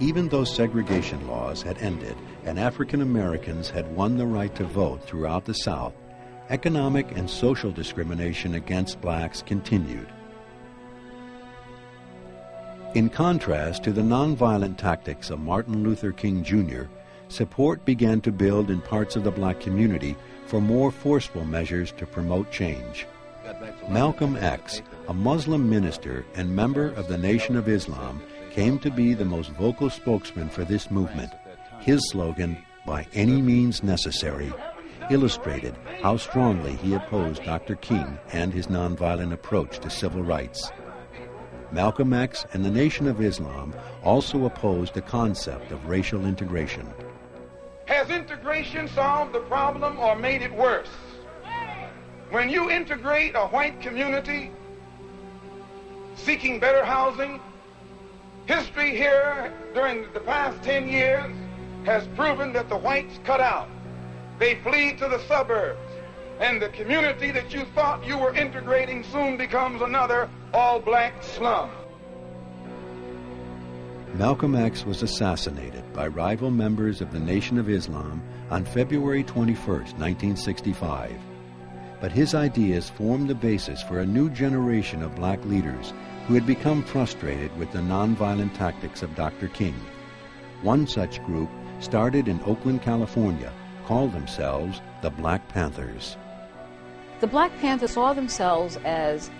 Even though segregation laws had ended and African Americans had won the right to vote throughout the South, economic and social discrimination against blacks continued. In contrast to the nonviolent tactics of Martin Luther King Jr., support began to build in parts of the black community for more forceful measures to promote change. Malcolm X, a Muslim minister and member of the Nation of Islam, came to be the most vocal spokesman for this movement. His slogan, "By any means necessary," illustrated how strongly he opposed Dr. King and his nonviolent approach to civil rights. Malcolm X and the Nation of Islam also opposed the concept of racial integration. Has integration solved the problem or made it worse? When you integrate a white community seeking better housing, history here during the past 10 years has proven that the whites cut out. They flee to the suburbs, and the community that you thought you were integrating soon becomes another all-black slum. Malcolm X was assassinated by rival members of the Nation of Islam on February 21, 1965. But his ideas formed the basis for a new generation of black leaders who had become frustrated with the nonviolent tactics of Dr. King. One such group started in Oakland, California, called themselves the Black Panthers. The Black Panthers saw themselves as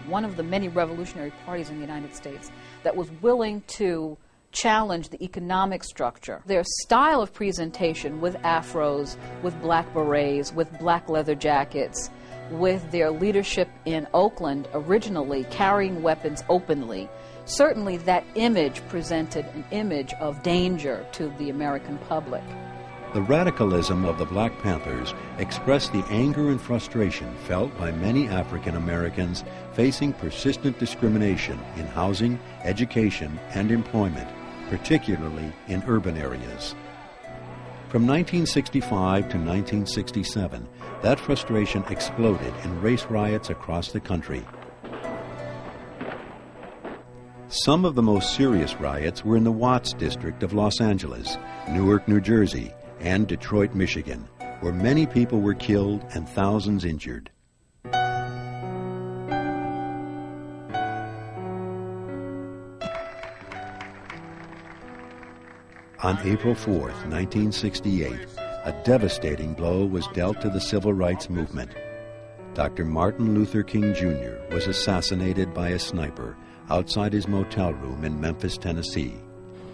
one of the many revolutionary parties in the United States that was willing to challenge the economic structure. Their style of presentation, with afros, with black berets, with black leather jackets, with their leadership in Oakland originally carrying weapons openly, certainly that image presented an image of danger to the American public. The radicalism of the Black Panthers expressed the anger and frustration felt by many African Americans facing persistent discrimination in housing, education, and employment, particularly in urban areas. From 1965 to 1967, that frustration exploded in race riots across the country. Some of the most serious riots were in the Watts district of Los Angeles, Newark, New Jersey, and Detroit, Michigan, where many people were killed and thousands injured. On April 4, 1968, a devastating blow was dealt to the civil rights movement. Dr. Martin Luther King Jr. was assassinated by a sniper outside his motel room in Memphis, Tennessee.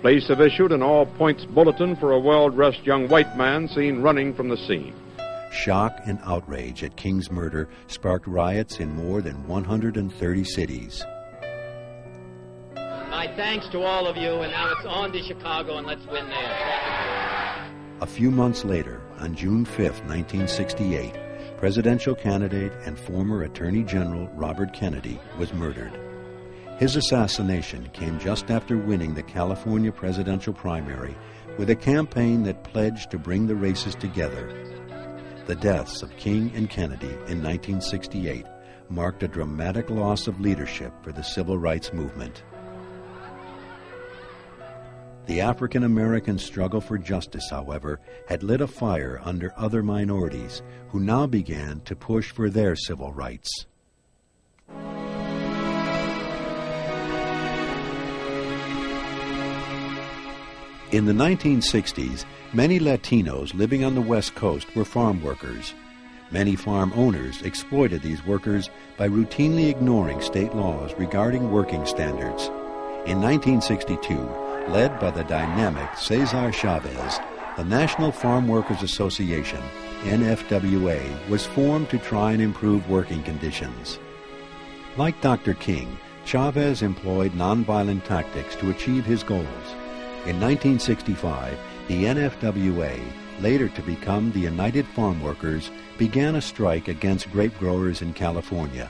Police have issued an all-points bulletin for a well-dressed young white man seen running from the scene. Shock and outrage at King's murder sparked riots in more than 130 cities. My thanks to all of you, and now it's on to Chicago, and let's win there. A few months later, on June 5, 1968, presidential candidate and former Attorney General Robert Kennedy was murdered. His assassination came just after winning the California presidential primary with a campaign that pledged to bring the races together. The deaths of King and Kennedy in 1968 marked a dramatic loss of leadership for the civil rights movement. The African American struggle for justice, however, had lit a fire under other minorities who now began to push for their civil rights. In the 1960s, many Latinos living on the West Coast were farm workers. Many farm owners exploited these workers by routinely ignoring state laws regarding working standards. In 1962, led by the dynamic Cesar Chavez, the National Farm Workers Association, NFWA, was formed to try and improve working conditions. Like Dr. King, Chavez employed nonviolent tactics to achieve his goals. In 1965, the NFWA, later to become the United Farm Workers, began a strike against grape growers in California.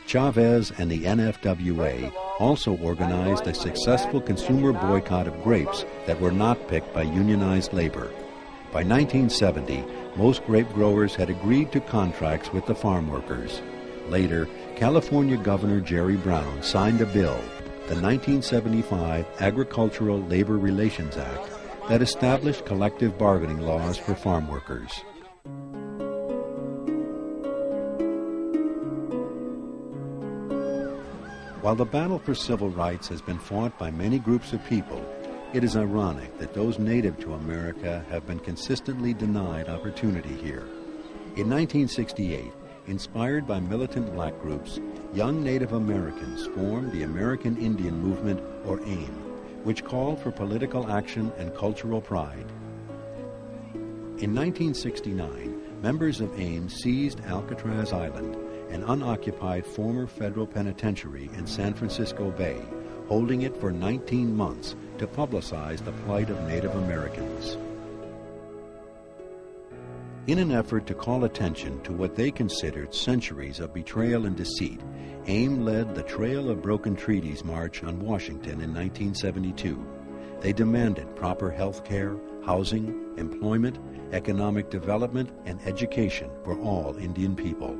Chavez and the NFWA also organized a successful consumer boycott of grapes that were not picked by unionized labor. By 1970, most grape growers had agreed to contracts with the farm workers. Later, California Governor Jerry Brown signed a bill the 1975 Agricultural Labor Relations Act that established collective bargaining laws for farm workers. While the battle for civil rights has been fought by many groups of people, it is ironic that those native to America have been consistently denied opportunity here. In 1968, inspired by militant black groups, young Native Americans formed the American Indian Movement, or AIM, which called for political action and cultural pride. In 1969, members of AIM seized Alcatraz Island, an unoccupied former federal penitentiary in San Francisco Bay, holding it for 19 months to publicize the plight of Native Americans. In an effort to call attention to what they considered centuries of betrayal and deceit, AIM led the Trail of Broken Treaties March on Washington in 1972. They demanded proper health care, housing, employment, economic development, and education for all Indian people.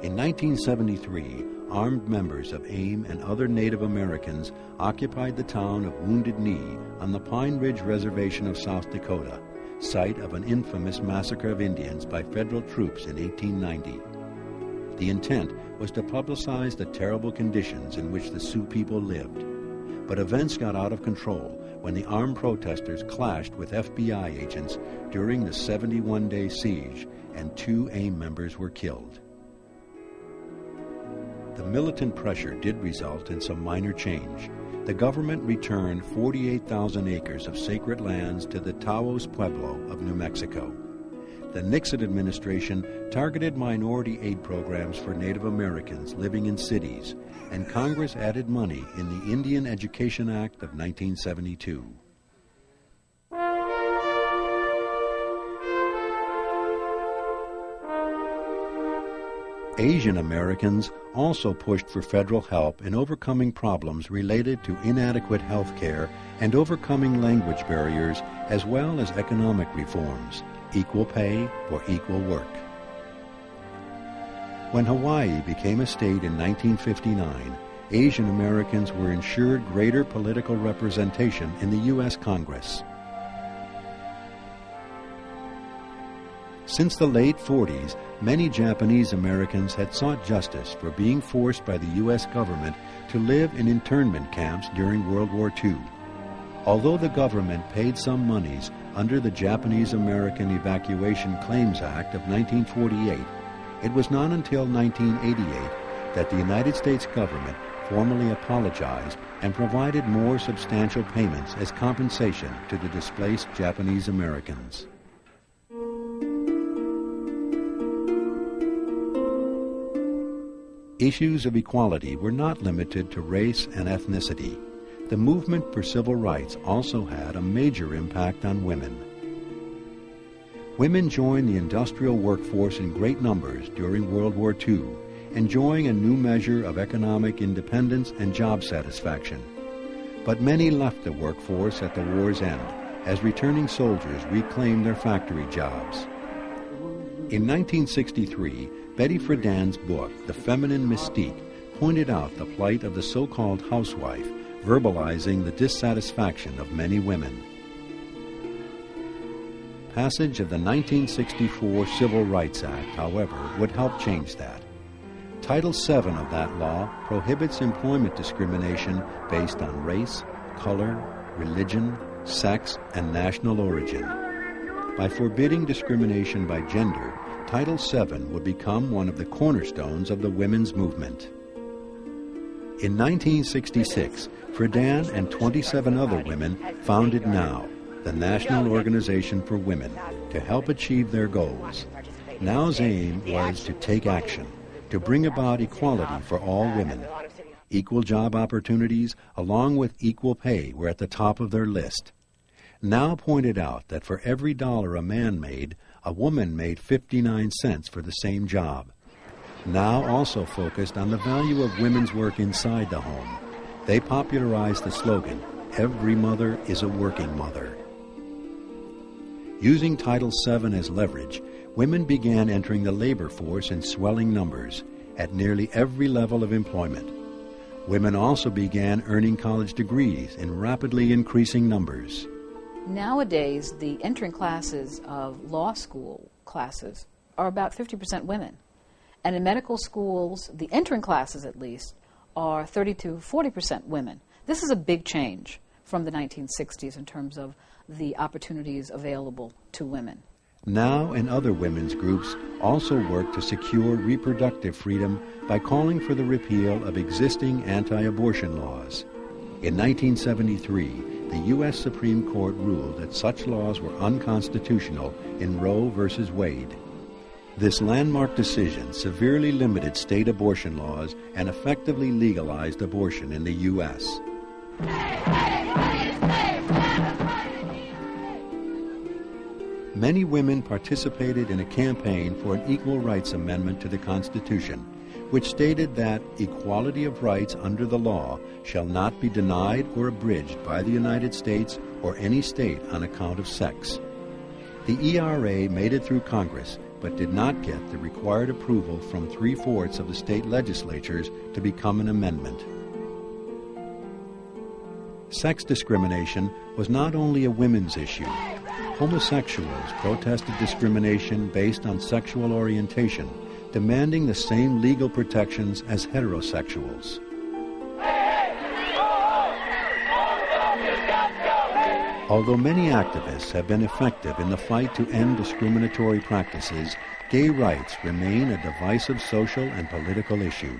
In 1973, armed members of AIM and other Native Americans occupied the town of Wounded Knee on the Pine Ridge Reservation of South Dakota, site of an infamous massacre of Indians by federal troops in 1890. The intent was to publicize the terrible conditions in which the Sioux people lived. But events got out of control when the armed protesters clashed with FBI agents during the 71-day siege, and 2 AIM members were killed. The militant pressure did result in some minor change. The government returned 48,000 acres of sacred lands to the Taos Pueblo of New Mexico. The Nixon administration targeted minority aid programs for Native Americans living in cities, and Congress added money in the Indian Education Act of 1972. Asian Americans also pushed for federal help in overcoming problems related to inadequate health care and overcoming language barriers, as well as economic reforms, equal pay for equal work. When Hawaii became a state in 1959, Asian Americans were ensured greater political representation in the U.S. Congress. Since the late 40s, many Japanese Americans had sought justice for being forced by the U.S. government to live in internment camps during World War II. Although the government paid some monies under the Japanese American Evacuation Claims Act of 1948, it was not until 1988 that the United States government formally apologized and provided more substantial payments as compensation to the displaced Japanese Americans. Issues of equality were not limited to race and ethnicity. The movement for civil rights also had a major impact on women. Women joined the industrial workforce in great numbers during World War II, enjoying a new measure of economic independence and job satisfaction. But many left the workforce at the war's end as returning soldiers reclaimed their factory jobs. In 1963, Betty Friedan's book, The Feminine Mystique, pointed out the plight of the so-called housewife, verbalizing the dissatisfaction of many women. Passage of the 1964 Civil Rights Act, however, would help change that. Title VII of that law prohibits employment discrimination based on race, color, religion, sex, and national origin. By forbidding discrimination by gender, Title VII would become one of the cornerstones of the women's movement. In 1966, Friedan and 27 other women founded NOW, the National Organization for Women, to help achieve their goals. NOW's aim was to take action, to bring about equality for all women. Equal job opportunities, along with equal pay, were at the top of their list. NOW pointed out that for every dollar a man made, a woman made 59 cents for the same job. NOW also focused on the value of women's work inside the home. They popularized the slogan, "Every mother is a working mother." Using Title VII as leverage, women began entering the labor force in swelling numbers at nearly every level of employment. Women also began earning college degrees in rapidly increasing numbers. Nowadays, the entering classes of law school classes are about 50% women. And in medical schools, the entering classes at least, are 30 to 40% women. This is a big change from the 1960s in terms of the opportunities available to women. Now and other women's groups also work to secure reproductive freedom by calling for the repeal of existing anti-abortion laws. In 1973, the U.S. Supreme Court ruled that such laws were unconstitutional in Roe v. Wade. This landmark decision severely limited state abortion laws and effectively legalized abortion in the U.S. Many women participated in a campaign for an equal rights amendment to the Constitution, which stated that equality of rights under the law shall not be denied or abridged by the United States or any state on account of sex. The ERA made it through Congress, but did not get the required approval from 3/4 of the state legislatures to become an amendment. Sex discrimination was not only a women's issue. Homosexuals protested discrimination based on sexual orientation, demanding the same legal protections as heterosexuals. Although many activists have been effective in the fight to end discriminatory practices, gay rights remain a divisive social and political issue.